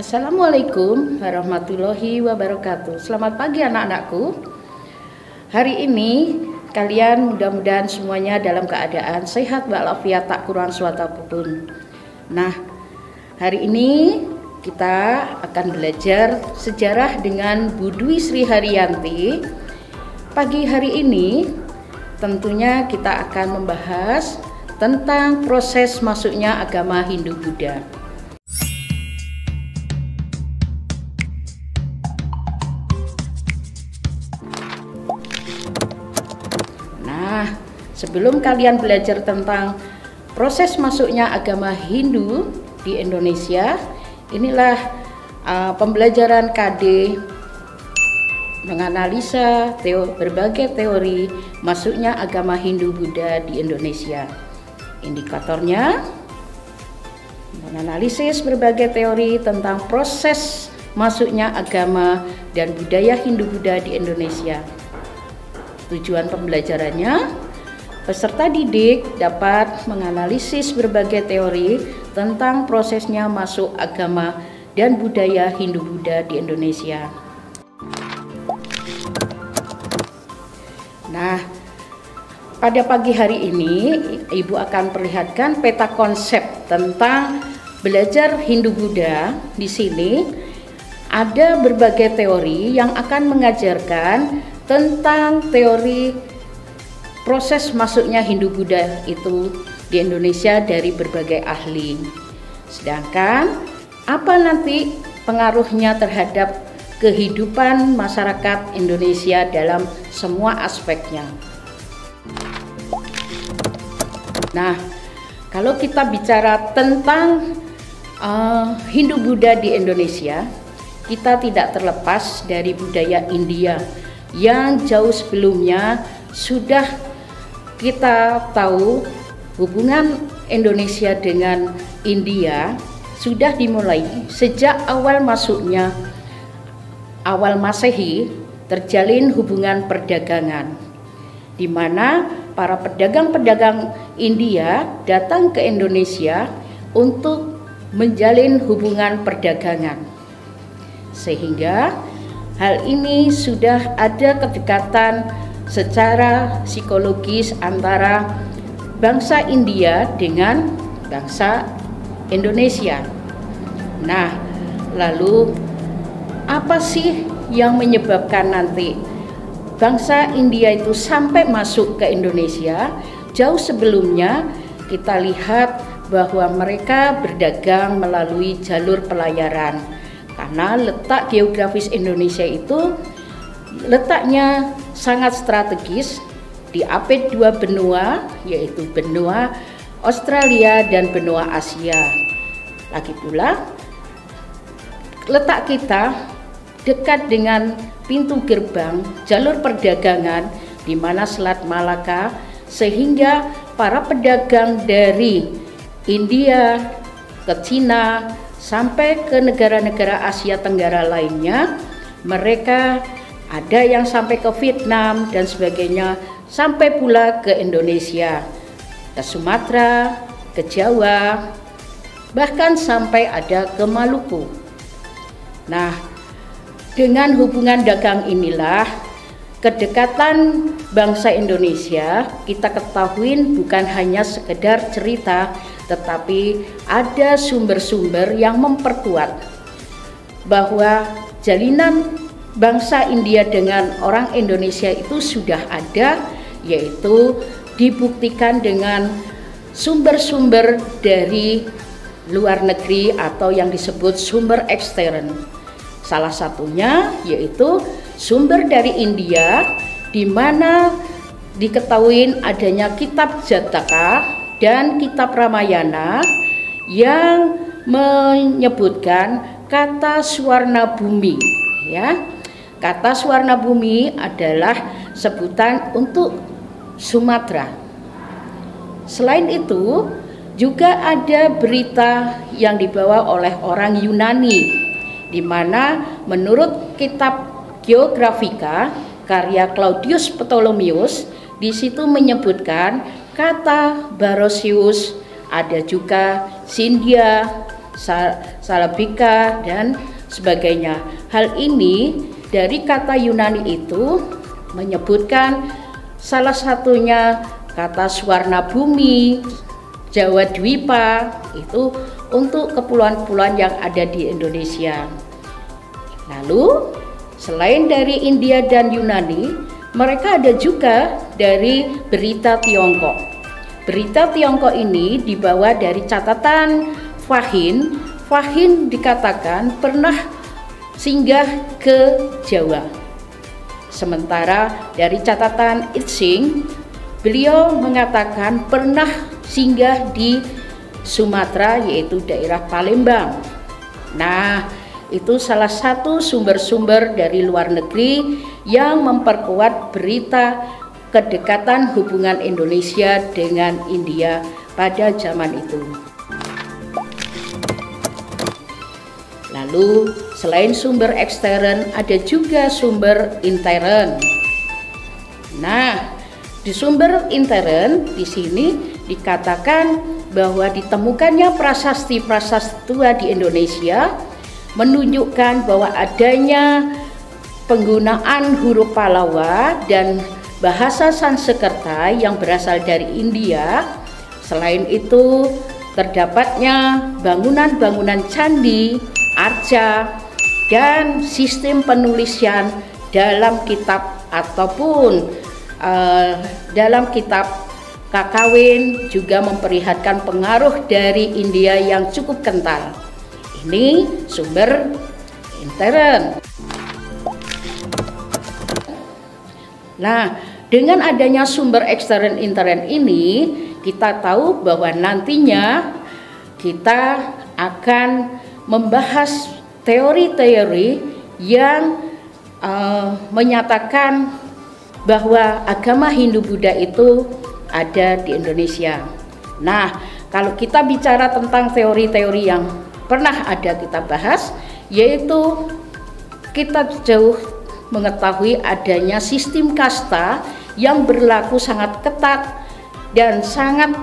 Assalamualaikum warahmatullahi wabarakatuh. Selamat pagi anak-anakku. Hari ini kalian mudah-mudahan semuanya dalam keadaan sehat walafiat, tak kurang suatu apapun. Nah, hari ini kita akan belajar sejarah dengan Bu Dwi Sri Haryanti. Pagi hari ini tentunya kita akan membahas tentang proses masuknya agama Hindu-Buddha. Nah, sebelum kalian belajar tentang proses masuknya agama Hindu di Indonesia, inilah pembelajaran KD menganalisa berbagai teori masuknya agama Hindu-Buddha di Indonesia. Indikatornya menganalisis berbagai teori tentang proses masuknya agama dan budaya Hindu-Buddha di Indonesia. Tujuan pembelajarannya, peserta didik dapat menganalisis berbagai teori tentang prosesnya masuk agama dan budaya Hindu-Buddha di Indonesia. Nah, pada pagi hari ini Ibu akan perlihatkan peta konsep tentang belajar Hindu-Buddha. Di sini ada berbagai teori yang akan mengajarkan tentang teori proses masuknya Hindu-Buddha itu di Indonesia dari berbagai ahli. Sedangkan apa nanti pengaruhnya terhadap kehidupan masyarakat Indonesia dalam semua aspeknya. Nah, kalau kita bicara tentang Hindu-Buddha di Indonesia, kita tidak terlepas dari budaya India yang jauh sebelumnya sudah kita tahu. Hubungan Indonesia dengan India sudah dimulai sejak awal Masehi, terjalin hubungan perdagangan di mana para pedagang-pedagang India datang ke Indonesia untuk menjalin hubungan perdagangan, sehingga hal ini sudah ada kedekatan secara psikologis antara bangsa India dengan bangsa Indonesia. Nah, lalu apa sih yang menyebabkan nanti bangsa India itu sampai masuk ke Indonesia? Jauh sebelumnya kita lihat bahwa mereka berdagang melalui jalur pelayaran. Karena letak geografis Indonesia itu letaknya sangat strategis, diapit dua benua, yaitu benua Australia dan benua Asia. Lagi pula letak kita dekat dengan pintu gerbang jalur perdagangan di mana Selat Malaka, sehingga para pedagang dari India ke Cina sampai ke negara-negara Asia Tenggara lainnya, mereka ada yang sampai ke Vietnam dan sebagainya, sampai pula ke Indonesia, ke Sumatera, ke Jawa, bahkan sampai ada ke Maluku. Nah, dengan hubungan dagang inilah kedekatan bangsa Indonesia kita ketahui bukan hanya sekedar cerita, tetapi ada sumber-sumber yang memperkuat bahwa jalinan bangsa India dengan orang Indonesia itu sudah ada, yaitu dibuktikan dengan sumber-sumber dari luar negeri atau yang disebut sumber ekstern. Salah satunya yaitu sumber dari India, di mana diketahui adanya kitab Jataka dan kitab Ramayana yang menyebutkan kata Swarna Bumi, ya. Kata Swarna Bumi adalah sebutan untuk Sumatera. Selain itu, juga ada berita yang dibawa oleh orang Yunani, di mana menurut kitab Geografika karya Claudius Ptolemaeus, di situ menyebutkan kata Barosius, ada juga Sindia, Salabika, dan sebagainya. Hal ini dari kata Yunani itu menyebutkan salah satunya kata Swarna Bumi, Jawa Dwipa, itu untuk kepulauan-kepulauan yang ada di Indonesia. Lalu selain dari India dan Yunani, mereka ada juga dari berita Tiongkok. Berita Tiongkok ini dibawa dari catatan Fahin. Fahin dikatakan pernah singgah ke Jawa. Sementara dari catatan Itsing, beliau mengatakan pernah singgah di Sumatera, yaitu daerah Palembang. Nah, itu salah satu sumber-sumber dari luar negeri yang memperkuat berita kedekatan hubungan Indonesia dengan India pada zaman itu. Lalu selain sumber ekstern ada juga sumber intern. Nah, di sumber intern di sini dikatakan bahwa ditemukannya prasasti-prasasti tua di Indonesia menunjukkan bahwa adanya penggunaan huruf Pallawa dan bahasa Sanskerta yang berasal dari India. Selain itu, terdapatnya bangunan-bangunan candi, arca, dan sistem penulisan dalam kitab ataupun dalam kitab Kakawin juga memperlihatkan pengaruh dari India yang cukup kental. Ini sumber intern. Nah, dengan adanya sumber ekstern intern ini, kita tahu bahwa nantinya kita akan membahas teori-teori yang menyatakan bahwa agama Hindu-Buddha itu ada di Indonesia. Nah, kalau kita bicara tentang teori-teori yang pernah ada kita bahas, yaitu kita jauh mengetahui adanya sistem kasta yang berlaku sangat ketat dan sangat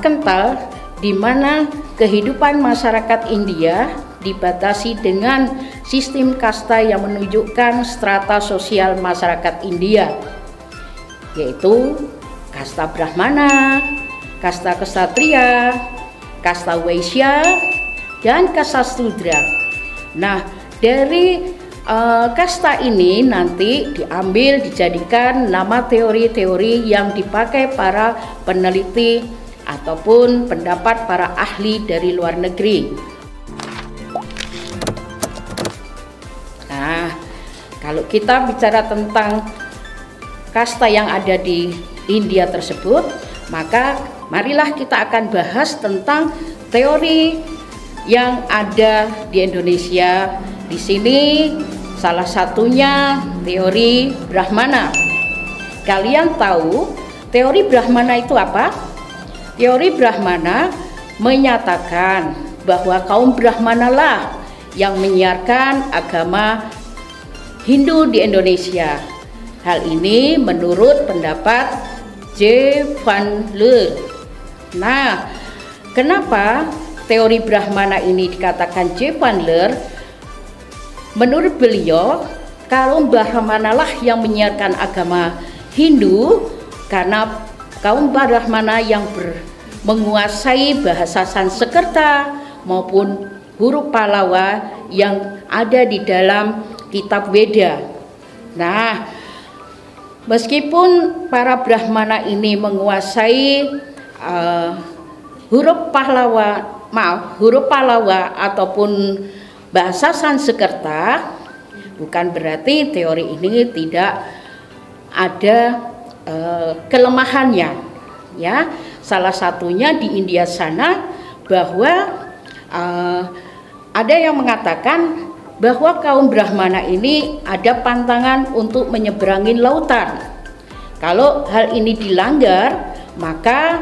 kental, di mana kehidupan masyarakat India dibatasi dengan sistem kasta yang menunjukkan strata sosial masyarakat India, yaitu kasta Brahmana, kasta Ksatria, kasta Waisya, dan kasta Sudra. Nah, dari kasta ini nanti dijadikan nama teori-teori yang dipakai para peneliti ataupun pendapat para ahli dari luar negeri. Nah, kalau kita bicara tentang kasta yang ada di India tersebut, maka marilah kita akan bahas tentang teori yang ada di Indonesia. Di sini salah satunya teori Brahmana. Kalian tahu teori Brahmana itu apa? Teori Brahmana menyatakan bahwa kaum Brahmana lah yang menyiarkan agama Hindu di Indonesia. Hal ini menurut pendapat J. Van Leer. Nah, kenapa teori Brahmana ini dikatakan J. Van Leer? Menurut beliau, kaum Brahmana lah yang menyiarkan agama Hindu, karena kaum Brahmana yang menguasai bahasa Sanskerta maupun huruf Pallawa yang ada di dalam kitab Weda. Nah, meskipun para Brahmana ini menguasai huruf Pallawa ataupun bahasa Sanskerta, bukan berarti teori ini tidak ada kelemahannya, ya. Salah satunya di India sana, bahwa ada yang mengatakan bahwa kaum Brahmana ini ada pantangan untuk menyeberangi lautan. Kalau hal ini dilanggar, maka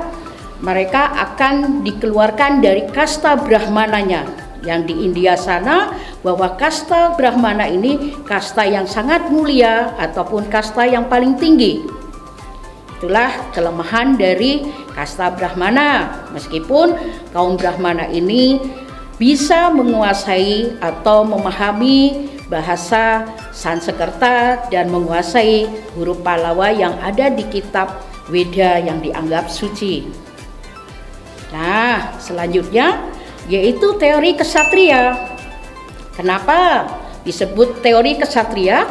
mereka akan dikeluarkan dari kasta Brahmananya. Yang di India sana, bahwa kasta Brahmana ini kasta yang sangat mulia ataupun kasta yang paling tinggi. Itulah kelemahan dari kasta Brahmana. Meskipun kaum Brahmana ini bisa menguasai atau memahami bahasa Sanskerta dan menguasai huruf Pallawa yang ada di kitab Weda yang dianggap suci. Nah, selanjutnya yaitu teori kesatria. Kenapa disebut teori kesatria?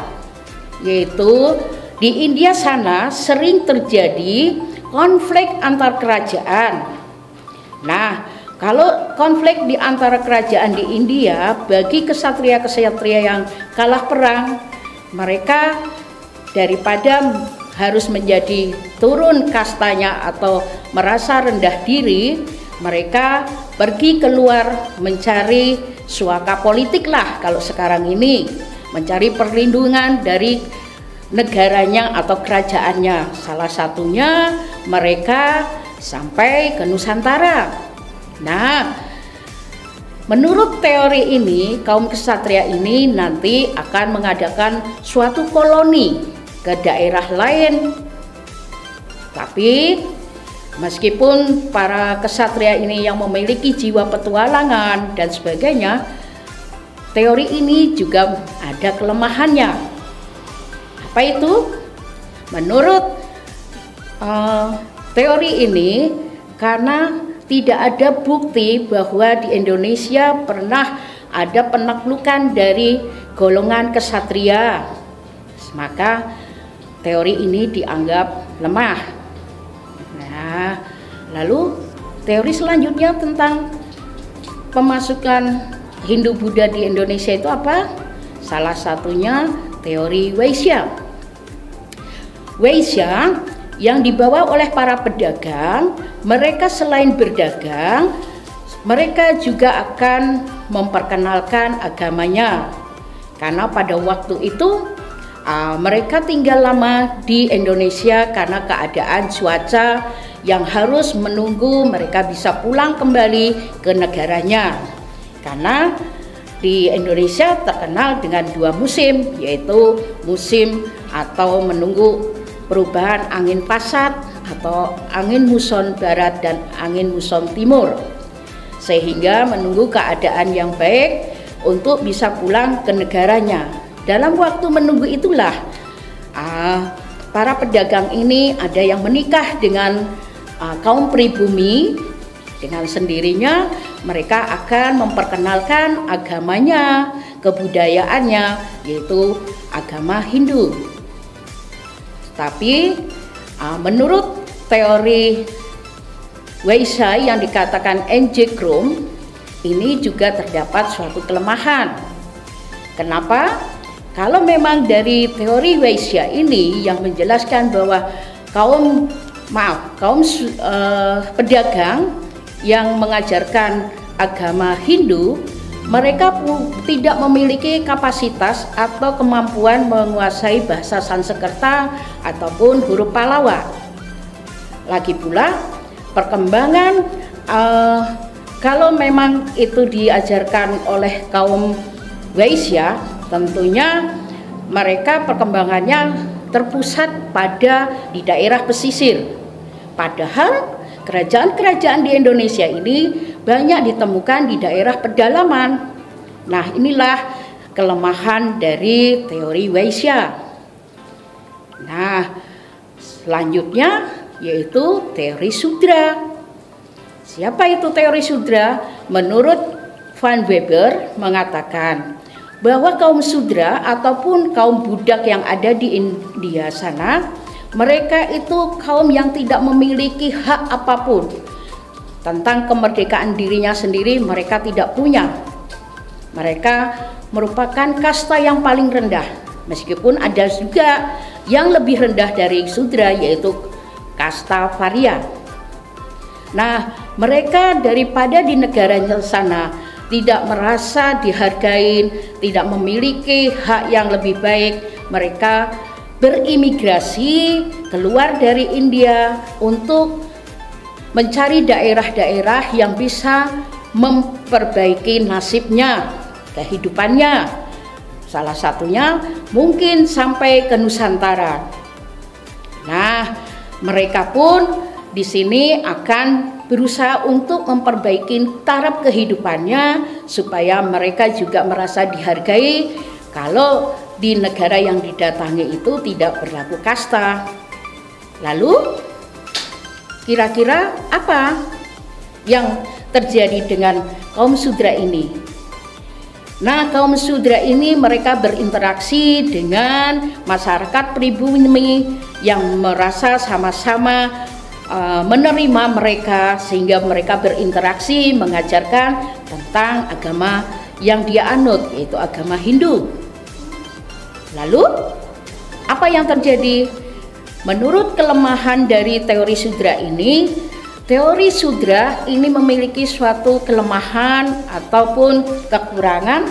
Yaitu di India sana sering terjadi konflik antar kerajaan. Nah, kalau konflik di antara kerajaan di India, bagi kesatria-kesatria yang kalah perang, mereka daripada harus menjadi turun kastanya atau merasa rendah diri, mereka pergi keluar mencari suaka politik lah kalau sekarang ini, mencari perlindungan dari negaranya atau kerajaannya. Salah satunya mereka sampai ke Nusantara. Nah, menurut teori ini, kaum kesatria ini nanti akan mengadakan suatu koloni ke daerah lain. Tapi meskipun para kesatria ini yang memiliki jiwa petualangan dan sebagainya, teori ini juga ada kelemahannya. Apa itu? Menurut teori ini, karena tidak ada bukti bahwa di Indonesia pernah ada penaklukan dari golongan kesatria, maka teori ini dianggap lemah. Nah, lalu teori selanjutnya tentang pemasukan Hindu Buddha di Indonesia itu apa? Salah satunya teori Waisya. Waisya yang dibawa oleh para pedagang, mereka selain berdagang, mereka juga akan memperkenalkan agamanya. Karena pada waktu itu mereka tinggal lama di Indonesia karena keadaan cuaca yang harus menunggu mereka bisa pulang kembali ke negaranya. Karena di Indonesia terkenal dengan dua musim, yaitu musim atau menunggu perubahan angin pasat atau angin muson barat dan angin muson timur, sehingga menunggu keadaan yang baik untuk bisa pulang ke negaranya. Dalam waktu menunggu itulah para pedagang ini ada yang menikah dengan kaum pribumi. Dengan sendirinya mereka akan memperkenalkan agamanya, kebudayaannya, yaitu agama Hindu. Tapi menurut teori Waisya yang dikatakan N.J. Krum, ini juga terdapat suatu kelemahan. Kenapa? Kalau memang dari teori Waisya ini yang menjelaskan bahwa kaum pedagang yang mengajarkan agama Hindu, mereka tidak memiliki kapasitas atau kemampuan menguasai bahasa Sanskerta ataupun huruf Pallawa. Lagi pula perkembangan kalau memang itu diajarkan oleh kaum Waisya, tentunya mereka perkembangannya terpusat pada di daerah pesisir. Padahal kerajaan-kerajaan di Indonesia ini banyak ditemukan di daerah pedalaman. Nah, inilah kelemahan dari teori Waisya. Nah, selanjutnya yaitu teori Sudra. Siapa itu teori Sudra? Menurut Van Weber mengatakan bahwa kaum Sudra ataupun kaum budak yang ada di India sana, mereka itu kaum yang tidak memiliki hak apapun. Tentang kemerdekaan dirinya sendiri mereka tidak punya. Mereka merupakan kasta yang paling rendah. Meskipun ada juga yang lebih rendah dari Sudra, yaitu kasta Varya. Nah, mereka daripada di negaranya sana tidak merasa dihargai, tidak memiliki hak yang lebih baik, mereka berimigrasi keluar dari India untuk mencari daerah-daerah yang bisa memperbaiki nasibnya, kehidupannya. Salah satunya mungkin sampai ke Nusantara. Nah, mereka pun di sini akan berusaha untuk memperbaiki taraf kehidupannya supaya mereka juga merasa dihargai kalau di negara yang didatangi itu tidak berlaku kasta. Lalu kira-kira apa yang terjadi dengan kaum Sudra ini? Nah, kaum Sudra ini mereka berinteraksi dengan masyarakat pribumi yang merasa sama-sama menerima mereka, sehingga mereka berinteraksi mengajarkan tentang agama yang dia anut, yaitu agama Hindu. Lalu apa yang terjadi? Menurut kelemahan dari teori Sudra ini, teori Sudra ini memiliki suatu kelemahan ataupun kekurangan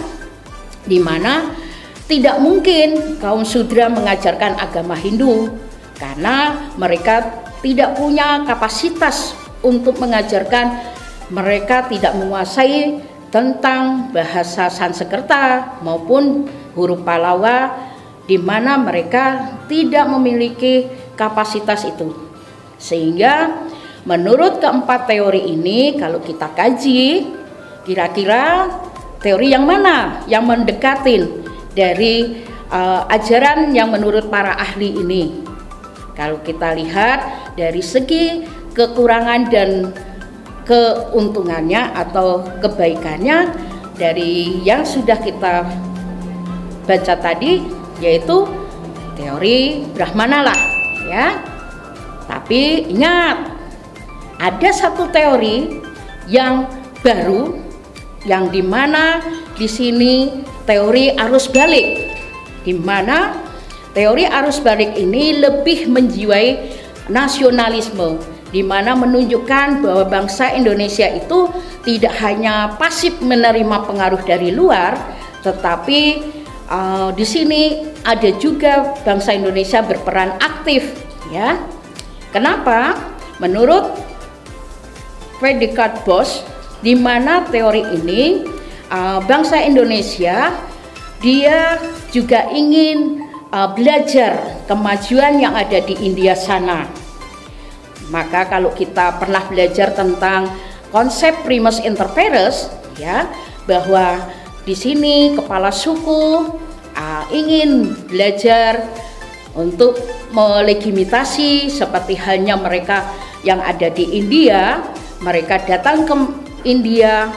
di mana tidak mungkin kaum Sudra mengajarkan agama Hindu karena mereka tidak punya kapasitas untuk mengajarkan, mereka tidak menguasai tentang bahasa Sanskerta maupun huruf Pallawa, di mana mereka tidak memiliki kapasitas itu. Sehingga menurut keempat teori ini, kalau kita kaji, kira-kira teori yang mana yang mendekatin dari ajaran yang menurut para ahli ini? Kalau kita lihat dari segi kekurangan dan keuntungannya atau kebaikannya dari yang sudah kita baca tadi, yaitu teori Brahmana lah ya. Tapi ingat, ada satu teori yang baru yang dimana di sini teori arus balik, di mana teori arus balik ini lebih menjiwai nasionalisme, di mana menunjukkan bahwa bangsa Indonesia itu tidak hanya pasif menerima pengaruh dari luar, tetapi di sini ada juga bangsa Indonesia berperan aktif, ya. Kenapa? Menurut Predikat Bosch, di mana teori ini bangsa Indonesia dia juga ingin belajar kemajuan yang ada di India sana. Maka kalau kita pernah belajar tentang konsep primus inter pares, ya, bahwa di sini kepala suku ingin belajar untuk melegitimasi seperti halnya mereka yang ada di India. Mereka datang ke India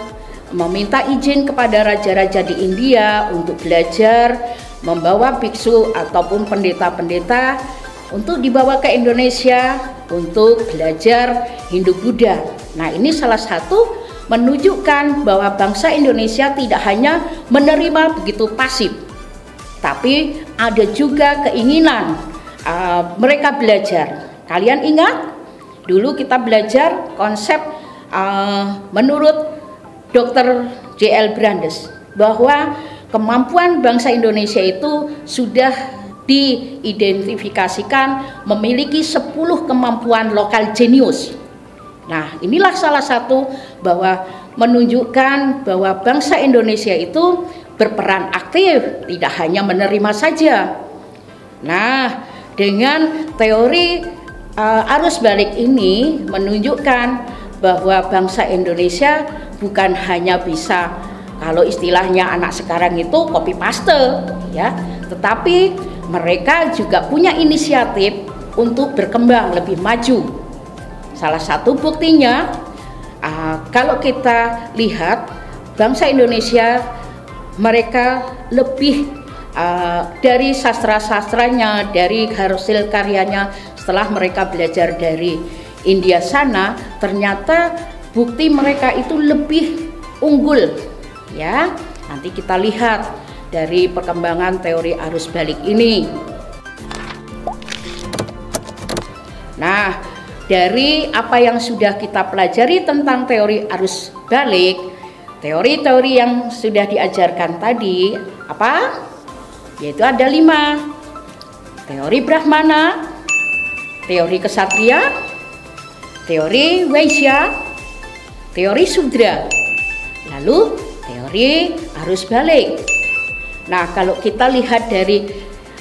meminta izin kepada raja-raja di India untuk belajar, membawa biksu ataupun pendeta-pendeta untuk dibawa ke Indonesia untuk belajar Hindu Buddha. Nah, ini salah satu menunjukkan bahwa bangsa Indonesia tidak hanya menerima begitu pasif, tapi ada juga keinginan mereka belajar. Kalian ingat? Dulu kita belajar konsep menurut Dr. J.L. Brandes bahwa kemampuan bangsa Indonesia itu sudah diidentifikasikan memiliki 10 kemampuan lokal jenius. Nah, inilah salah satu bahwa menunjukkan bahwa bangsa Indonesia itu berperan aktif, tidak hanya menerima saja. Nah, dengan teori arus balik ini menunjukkan bahwa bangsa Indonesia bukan hanya bisa, kalau istilahnya anak sekarang itu copy paste, ya, tetapi mereka juga punya inisiatif untuk berkembang lebih maju. Salah satu buktinya, kalau kita lihat bangsa Indonesia, mereka lebih dari sastra-sastranya, dari hasil karyanya, setelah mereka belajar dari India sana, ternyata bukti mereka itu lebih unggul, ya. Nanti kita lihat dari perkembangan teori arus balik ini. Nah, dari apa yang sudah kita pelajari tentang teori arus balik, teori-teori yang sudah diajarkan tadi apa? Yaitu ada 5. Teori Brahmana, teori Ksatria, teori Waisya, teori Sudra, lalu teori arus balik. Nah, kalau kita lihat dari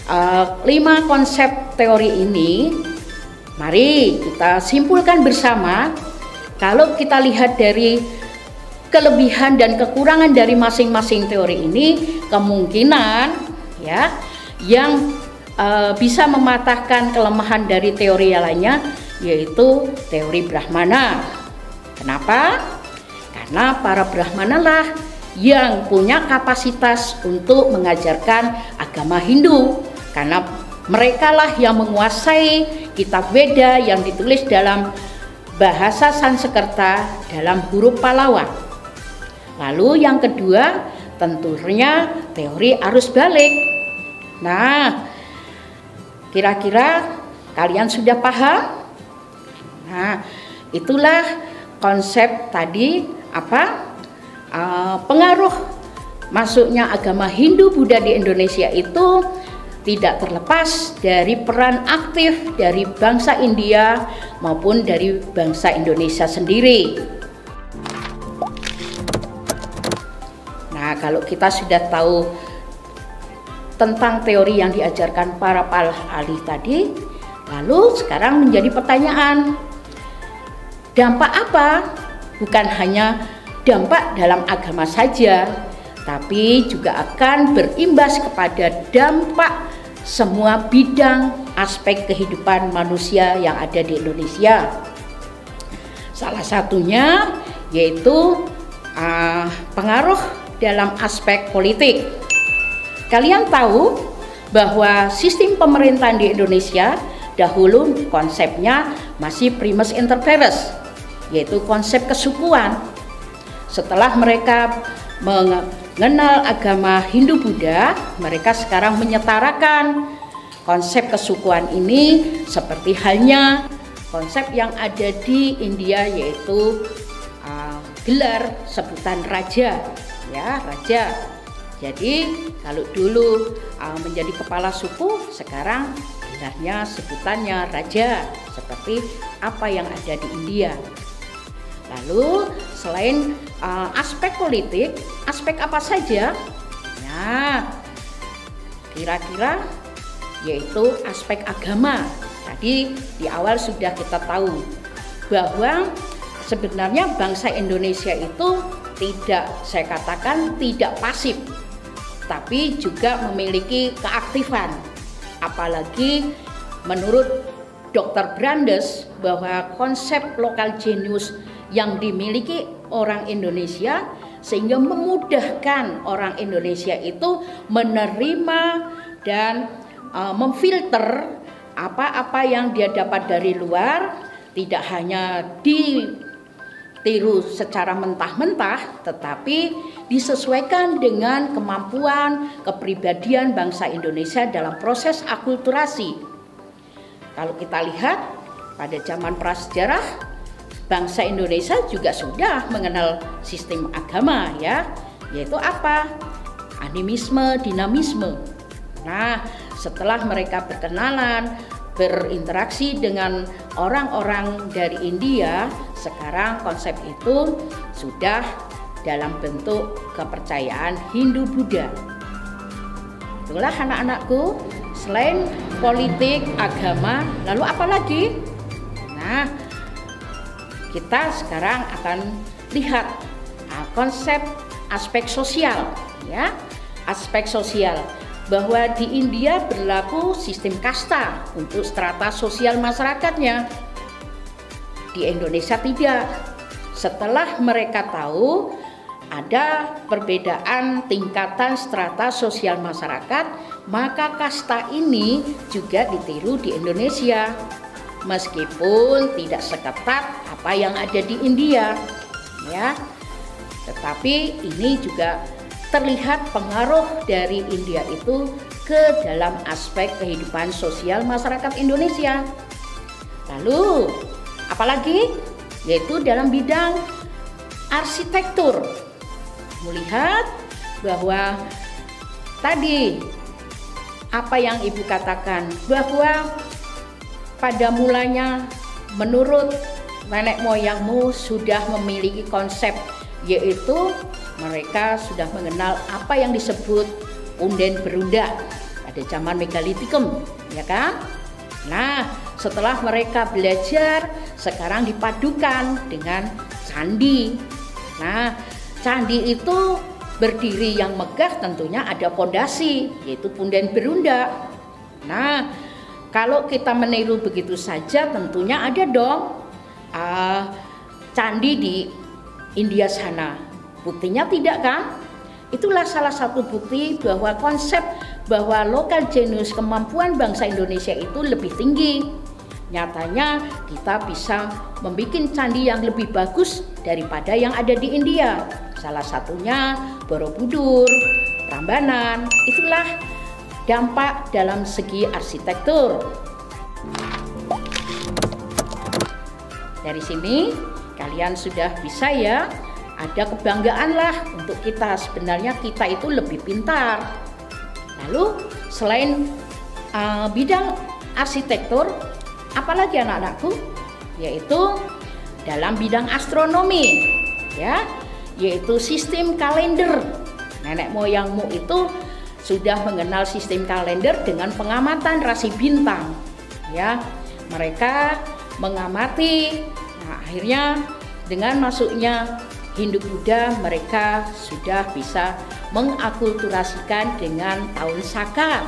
5 konsep teori ini, mari kita simpulkan bersama Kalau kita lihat dari kelebihan dan kekurangan dari masing-masing teori ini, kemungkinan ya yang bisa mematahkan kelemahan dari teori yang lainnya yaitu teori Brahmana. Kenapa? Karena para Brahmana lah yang punya kapasitas untuk mengajarkan agama Hindu, karena mereka lah yang menguasai kitab Veda yang ditulis dalam bahasa Sanskerta dalam huruf Pallawa. Lalu yang kedua tentunya teori arus balik. Nah, kira-kira kalian sudah paham? Nah, itulah konsep tadi pengaruh masuknya agama Hindu Buddha di Indonesia itu tidak terlepas dari peran aktif dari bangsa India maupun dari bangsa Indonesia sendiri. Nah, kalau kita sudah tahu tentang teori yang diajarkan para ahli tadi, lalu sekarang menjadi pertanyaan, dampak apa? Bukan hanya dampak dalam agama saja, tapi juga akan berimbas kepada dampak semua bidang aspek kehidupan manusia yang ada di Indonesia. Salah satunya yaitu pengaruh dalam aspek politik. Kalian tahu bahwa sistem pemerintahan di Indonesia dahulu konsepnya masih primus inter pares, yaitu konsep kesukuan. Setelah mereka mengenal agama Hindu Buddha, mereka sekarang menyetarakan konsep kesukuan ini seperti halnya konsep yang ada di India, yaitu gelar sebutan raja, ya, raja. Jadi kalau dulu menjadi kepala suku, sekarang gelarnya sebutannya raja, seperti apa yang ada di India. Lalu selain aspek politik, aspek apa saja? Nah, kira-kira yaitu aspek agama. Tadi di awal sudah kita tahu bahwa sebenarnya bangsa Indonesia itu tidak, saya katakan tidak pasif, tapi juga memiliki keaktifan. Apalagi menurut Dr. Brandes bahwa konsep lokal genius yang dimiliki orang Indonesia sehingga memudahkan orang Indonesia itu menerima dan memfilter apa-apa yang dia dapat dari luar, tidak hanya ditiru secara mentah-mentah, tetapi disesuaikan dengan kemampuan kepribadian bangsa Indonesia dalam proses akulturasi. Kalau kita lihat pada zaman prasejarah, bangsa Indonesia juga sudah mengenal sistem agama, ya, yaitu apa? Animisme, dinamisme. Nah, setelah mereka berkenalan, berinteraksi dengan orang-orang dari India, sekarang konsep itu sudah dalam bentuk kepercayaan Hindu-Buddha. Itulah anak-anakku, selain politik, agama, lalu apa lagi? Nah, kita sekarang akan lihat konsep aspek sosial, ya, aspek sosial, bahwa di India berlaku sistem kasta untuk strata sosial masyarakatnya. Di Indonesia tidak. Setelah mereka tahu ada perbedaan tingkatan strata sosial masyarakat, maka kasta ini juga ditiru di Indonesia. Meskipun tidak seketat apa yang ada di India, ya, tetapi ini juga terlihat pengaruh dari India itu ke dalam aspek kehidupan sosial masyarakat Indonesia. Lalu apalagi? Yaitu dalam bidang arsitektur. Melihat bahwa tadi apa yang Ibu katakan, bahwa pada mulanya menurut nenek moyangmu sudah memiliki konsep, yaitu mereka sudah mengenal apa yang disebut punden berundak pada zaman megalitikum, ya kan? Nah, setelah mereka belajar, sekarang dipadukan dengan candi. Nah, candi itu berdiri yang megah, tentunya ada pondasi, yaitu punden berundak. Nah, kalau kita meniru begitu saja, tentunya ada dong candi di India sana. Buktinya tidak kan? Itulah salah satu bukti bahwa konsep bahwa lokal genius, kemampuan bangsa Indonesia itu lebih tinggi. Nyatanya kita bisa membuat candi yang lebih bagus daripada yang ada di India. Salah satunya Borobudur, Prambanan. Itulah dampak dalam segi arsitektur. Dari sini kalian sudah bisa ya, ada kebanggaan lah untuk kita. Sebenarnya kita itu lebih pintar. Lalu selain bidang arsitektur, apalagi anak-anakku, yaitu dalam bidang astronomi, ya, yaitu sistem kalender. Nenek moyangmu itu sudah mengenal sistem kalender dengan pengamatan rasi bintang, ya. Mereka mengamati. Nah, akhirnya dengan masuknya Hindu-Buddha, mereka sudah bisa mengakulturasikan dengan tahun Saka,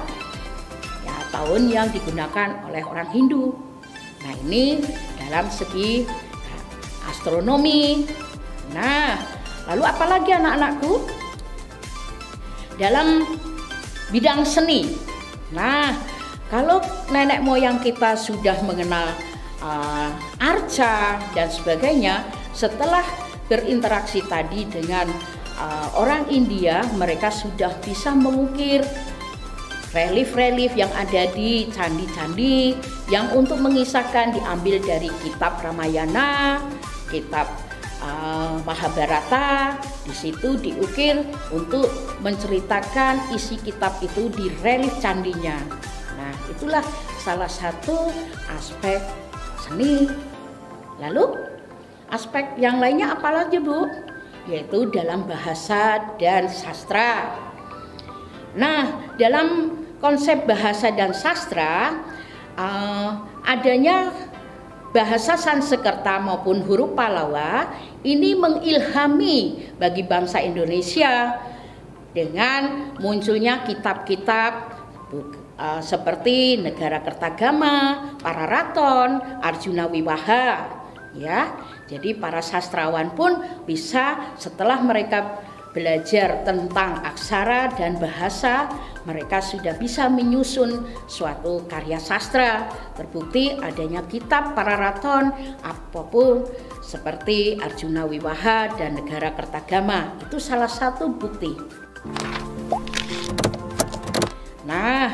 ya, tahun yang digunakan oleh orang Hindu. Nah, ini dalam segi astronomi. Nah, lalu apalagi anak-anakku? Dalam bidang seni. Nah, kalau nenek moyang kita sudah mengenal arca dan sebagainya, setelah berinteraksi tadi dengan orang India, mereka sudah bisa mengukir relief-relief yang ada di candi-candi yang untuk mengisahkan diambil dari kitab Ramayana, kitab Mahabharata. Di situ diukir untuk menceritakan isi kitab itu di relief candinya. Nah, itulah salah satu aspek seni. Lalu aspek yang lainnya apa lagi, Bu? Yaitu dalam bahasa dan sastra. Nah, dalam konsep bahasa dan sastra, adanya bahasa Sanskerta maupun huruf Pallawa ini mengilhami bagi bangsa Indonesia dengan munculnya kitab-kitab seperti Negara Kertagama, Pararaton, Arjuna Wiwaha, ya. Jadi para sastrawan pun bisa setelah mereka belajar tentang aksara dan bahasa, mereka sudah bisa menyusun suatu karya sastra. Terbukti adanya kitab Pararaton apapun seperti Arjuna Wiwaha dan Negara Kertagama. Itu salah satu bukti. Nah,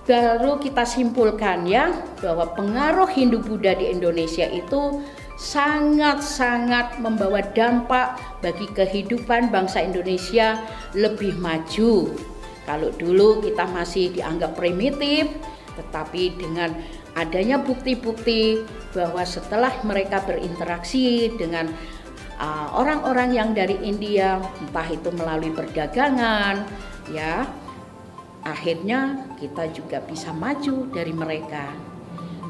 baru kita simpulkan ya bahwa pengaruh Hindu-Buddha di Indonesia itu sangat-sangat membawa dampak bagi kehidupan bangsa Indonesia lebih maju. Kalau dulu kita masih dianggap primitif, tetapi dengan adanya bukti-bukti bahwa setelah mereka berinteraksi dengan orang-orang yang dari India, entah itu melalui perdagangan, ya, akhirnya kita juga bisa maju dari mereka.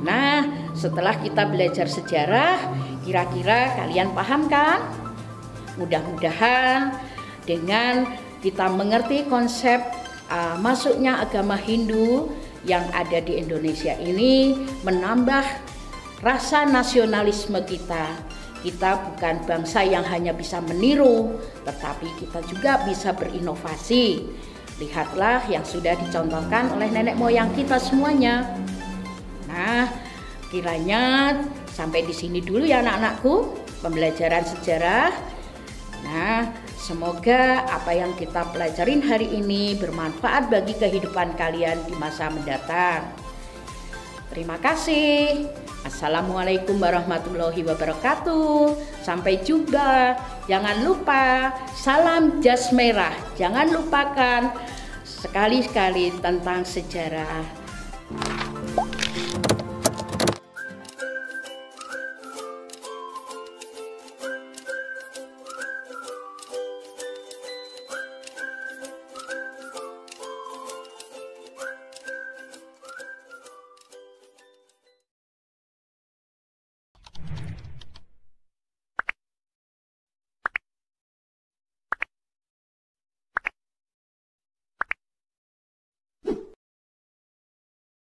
Nah, setelah kita belajar sejarah, kira-kira kalian paham kan? Mudah-mudahan dengan kita mengerti konsep masuknya agama Hindu yang ada di Indonesia ini menambah rasa nasionalisme kita. Kita bukan bangsa yang hanya bisa meniru, tetapi kita juga bisa berinovasi. Lihatlah yang sudah dicontohkan oleh nenek moyang kita semuanya. Nah, kiranya sampai di sini dulu ya anak-anakku pembelajaran sejarah. Nah, semoga apa yang kita pelajarin hari ini bermanfaat bagi kehidupan kalian di masa mendatang. Terima kasih. Assalamualaikum warahmatullahi wabarakatuh. Sampai jumpa. Jangan lupa salam jas merah. Jangan lupakan sekali-sekali tentang sejarah.